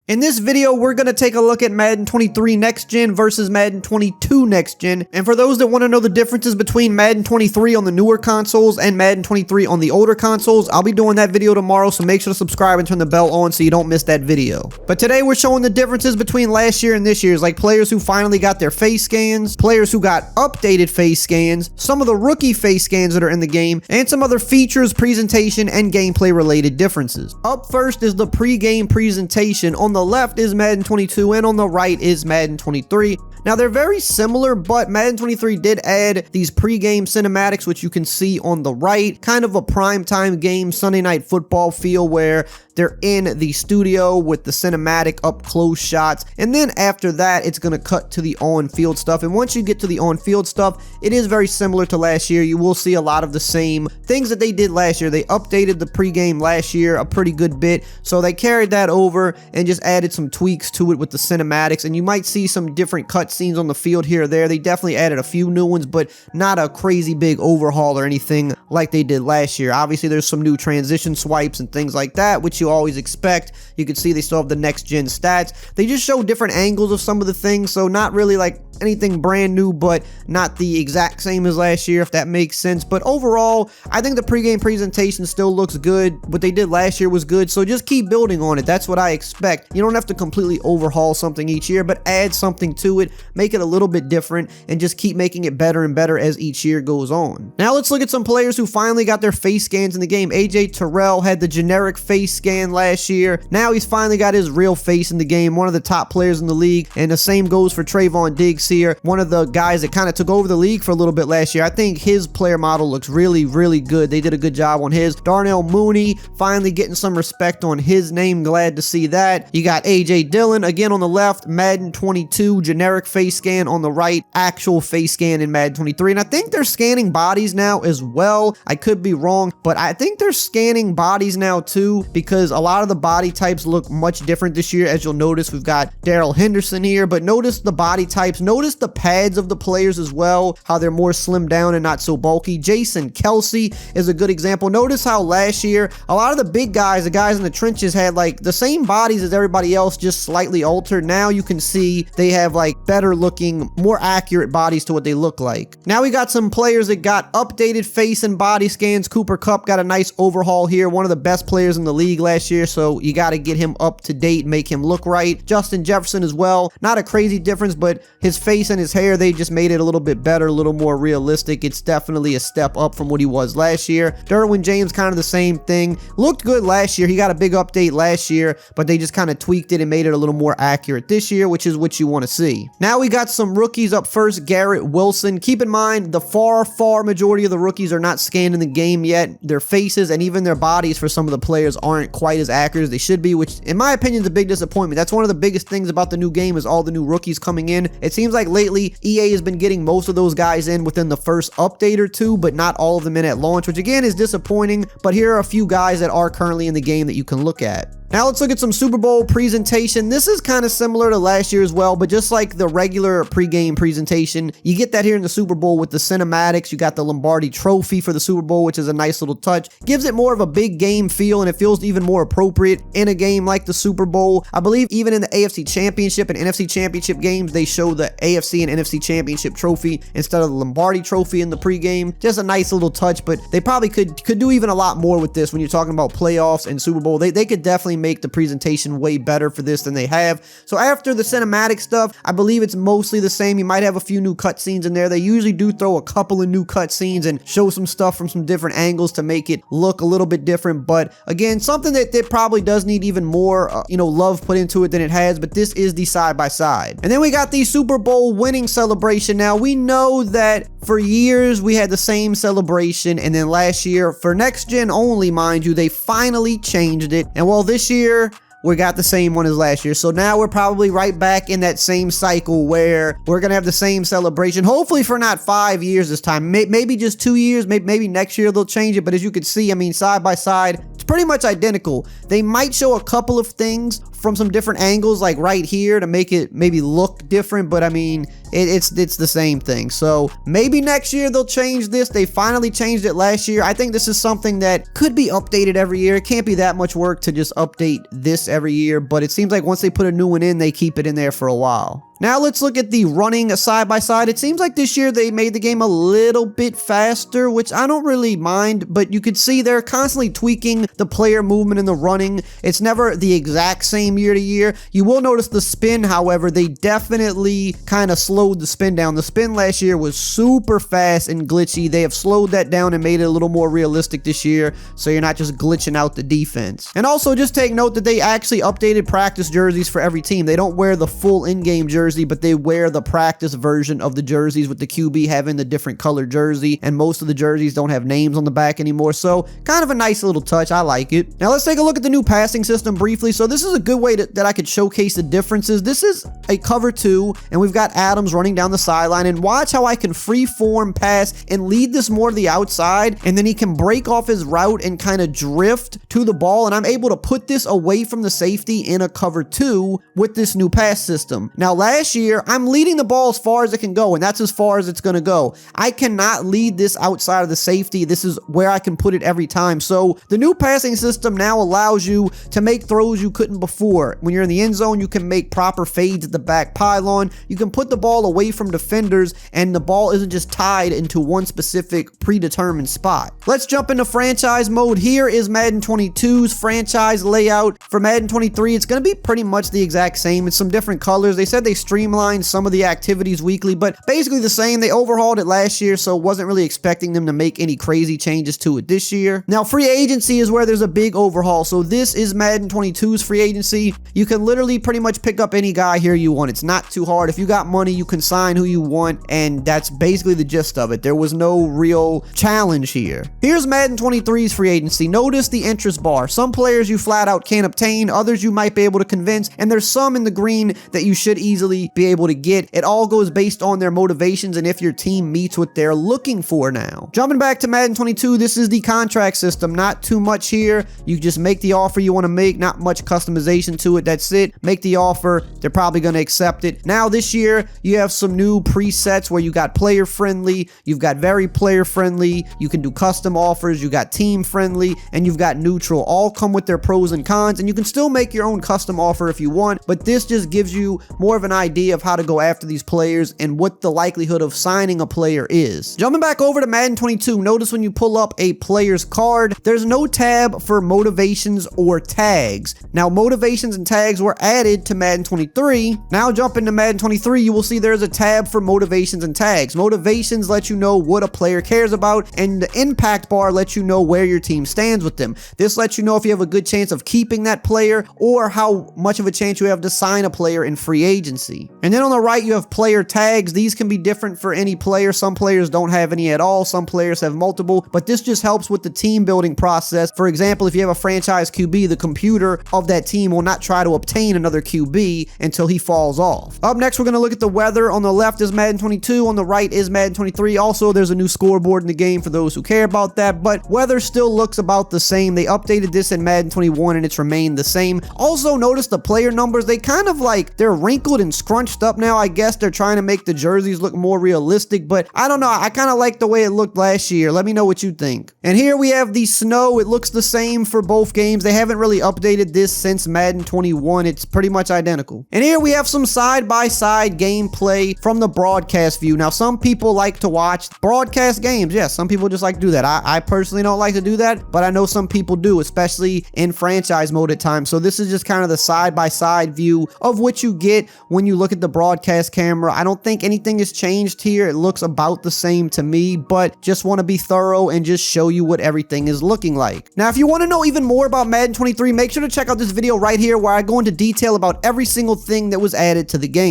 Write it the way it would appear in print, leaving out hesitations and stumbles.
In this video, we're going to take a look at Madden 23 Next Gen versus Madden 22 Next Gen. And for those that want to know the differences between Madden 23 on the newer consoles and Madden 23 on the older consoles, I'll be doing that video tomorrow, so make sure to subscribe and turn the bell on so you don't miss that video. But today we're showing the differences between last year and this year's, like players who finally got their face scans, players who got updated face scans, some of the rookie face scans that are in the game, and some other features, presentation, and gameplay related differences. Up first is the pre-game presentation. On the left is Madden 22 and on the right is Madden 23. Now they're very similar, but Madden 23 did add these pre-game cinematics, which you can see on the right, kind of a primetime game, Sunday Night Football feel where they're in the studio with the cinematic up close shots. And then after that, it's going to cut to the on-field stuff. And once you get to the on-field stuff, it is very similar to last year. You will see a lot of the same things that they did last year. They updated the pregame last year a pretty good bit. So they carried that over and just added some tweaks to it with the cinematics. And you might see some different cutscenes on the field here or there. They definitely added a few new ones, but not a crazy big overhaul or anything like they did last year. Obviously, there's some new transition swipes and things like that, which you always expect. You can see they still have the next gen stats. They just show different angles of some of the things, so not really like anything brand new, but not the exact same as last year, if that makes sense. But overall, I think the pregame presentation still looks good. What they did last year was good, so just keep building on it. That's what I expect. You don't have to completely overhaul something each year, but add something to it, make it a little bit different, and just keep making it better and better as each year goes on. Now let's look at some players who finally got their face scans in the game. AJ Terrell had the generic face scan last year. Now he's finally got his real face in the game, one of the top players in the league, and the same goes for Trayvon Diggs here, one of the guys that kind of took over the league for a little bit last year. I think his player model looks really, really good. They did a good job on his. Darnell Mooney finally getting some respect on his name. Glad to see that. You got AJ Dillon again on the left, Madden 22 generic face scan on the right, actual face scan in Madden 23. And I think they're scanning bodies now as well. I could be wrong, but I think they're scanning bodies now too, because a lot of the body types look much different this year. As you'll notice, we've got Darrell Henderson here, but notice the body types, notice the pads of the players as well, how they're more slimmed down and not so bulky. Jason Kelsey is a good example. Notice how last year a lot of the big guys, the guys in the trenches, had like the same bodies as everybody else, just slightly altered. Now you can see they have like better looking, more accurate bodies to what they look like. Now we got some players that got updated face and body scans. Cooper Kupp got a nice overhaul here, one of the best players in the league last year, so you got to get him up to date, make him look right. Justin Jefferson as well, not a crazy difference, but his face and his hair, they just made it a little bit better, a little more realistic. It's definitely a step up from what he was last year. Derwin James, kind of the same thing. Looked good last year. He got a big update last year, but they just kind of tweaked it and made it a little more accurate this year, which is what you want to see. Now we got some rookies up first. Garrett Wilson. Keep in mind, the far majority of the rookies are not scanned in the game yet. Their faces and even their bodies for some of the players aren't quite as accurate as they should be, which in my opinion is a big disappointment. That's one of the biggest things about the new game, is all the new rookies coming in. It seems like lately EA has been getting most of those guys in within the first update or two, but not all of them in at launch, which again is disappointing. But here are a few guys that are currently in the game that you can look at. Now let's look at some Super Bowl presentation. This is kind of similar to last year as well, but just like the regular pregame presentation, you get that here in the Super Bowl with the cinematics. You got the Lombardi Trophy for the Super Bowl, which is a nice little touch. Gives it more of a big game feel, and it feels even more appropriate in a game like the Super Bowl. I believe even in the AFC Championship and NFC Championship games, they show the AFC and NFC Championship trophy instead of the Lombardi Trophy in the pregame. Just a nice little touch, but they probably could do even a lot more with this when you're talking about playoffs and Super Bowl. They could definitely make the presentation way better for this than they have. So after the cinematic stuff, I believe it's mostly the same. You might have a few new cutscenes in there. They usually do throw a couple of new cutscenes and show some stuff from some different angles to make it look a little bit different. But again, something that probably does need even more, love put into it than it has. But this is the side-by-side. And then we got the Super Bowl winning celebration. Now we know that for years we had the same celebration, and then last year, for next gen only, mind you, they finally changed it. And well, this year we got the same one as last year. So now we're probably right back in that same cycle where we're going to have the same celebration. Hopefully for not 5 years this time. Maybe just 2 years. Maybe next year they'll change it. But as you can see, I mean, side by side, it's pretty much identical. They might show a couple of things from some different angles, like right here, to make it maybe look different, but I mean, it's the same thing. So maybe next year they'll change this. They finally changed it last year. I think this is something that could be updated every year. It can't be that much work to just update this every year, but it seems like once they put a new one in, they keep it in there for a while. Now let's look at the running side by side. It seems like this year they made the game a little bit faster, which I don't really mind, but you could see they're constantly tweaking the player movement and the running. It's never the exact same year to year. You will notice the spin, however, they definitely kind of slowed the spin down. The spin last year was super fast and glitchy. They have slowed that down and made it a little more realistic this year, so you're not just glitching out the defense. And also just take note that they actually updated practice jerseys for every team. They don't wear the full in-game jersey, but they wear the practice version of the jerseys, with the QB having the different colored jersey, and most of the jerseys don't have names on the back anymore, so kind of a nice little touch. I like it. Now let's take a look at the new passing system briefly. So this is a good way that I could showcase the differences. This is a cover 2, and we've got Adams running down the sideline, and watch how I can free form pass and lead this more to the outside, and then he can break off his route and kind of drift to the ball, and I'm able to put this away from the safety in a cover 2 with this new pass system. Now last year, I'm leading the ball as far as it can go, and that's as far as it's going to go. I cannot lead this outside of the safety. This is where I can put it every time. So the new passing system now allows you to make throws you couldn't before. When you're in the end zone, you can make proper fades at the back pylon. You can put the ball away from defenders, and the ball isn't just tied into one specific predetermined spot. Let's jump into franchise mode. Here is Madden 22's franchise layout. For Madden 23, it's going to be pretty much the exact same. It's some different colors. They said they streamlined some of the activities weekly, but basically the same. They overhauled it last year, so wasn't really expecting them to make any crazy changes to it this year. Now, free agency is where there's a big overhaul. So this is Madden 22's free agency. You can literally pretty much pick up any guy here you want. It's not too hard. If you got money, you can sign who you want, and that's basically the gist of it. There was no real challenge here. Here's Madden 23's free agency. Notice the interest bar. Some players you flat out can't obtain, others you might be able to convince, and there's some in the green that you should easily be able to get. It all goes based on their motivations and if your team meets what they're looking for now. Jumping back to Madden 22, this is the contract system. Not too much here. You just make the offer you want to make, not much customization to it. That's it. Make the offer. They're probably going to accept it. Now this year, you have some new presets where you got player friendly, you've got very player friendly, you can do custom offers, you got team friendly, and you've got neutral. All come with their pros and cons, and you can still make your own custom offer if you want, but this just gives you more of an idea of how to go after these players and what the likelihood of signing a player is. Jumping back over to Madden 22, notice when you pull up a player's card, there's no tab for motivations or tags. Now, motivations and tags were added to Madden 23. Now, jumping to Madden 23, you will see there's a tab for motivations and tags. Motivations let you know what a player cares about, and the impact bar lets you know where your team stands with them. This lets you know if you have a good chance of keeping that player or how much of a chance you have to sign a player in free agency. And then on the right, you have player tags. These can be different for any player. Some players don't have any at all. Some players have multiple, but this just helps with the team building process. For example, if you have a franchise QB, the computer of that team will not try to obtain another QB until he falls off. Up next, we're going to look at the weather. On the left is Madden 22. On the right is Madden 23. Also, there's a new scoreboard in the game for those who care about that, but weather still looks about the same. They updated this in Madden 21 and it's remained the same. Also, notice the player numbers. They kind of like, they're wrinkled and scrunched up now. I guess they're trying to make the jerseys look more realistic, but I don't know. I kind of like the way it looked last year. Let me know what you think. And here we have the snow. It looks the same for both games. They haven't really updated this since Madden 21. It's pretty much identical. And here we have some side-by-side gameplay from the broadcast view. Now, some people like to watch broadcast games. Yes, some people just like to do that. I personally don't like to do that, but I know some people do, especially in franchise mode at times. So this is just kind of the side-by-side view of what you get when you look at the broadcast camera. I don't think anything has changed here. It looks about the same to me, but just want to be thorough and just show you what everything is looking like. Now, if you want to know even more about Madden 23, make sure to check out this video right here where I go into detail about every single thing that was added to the game.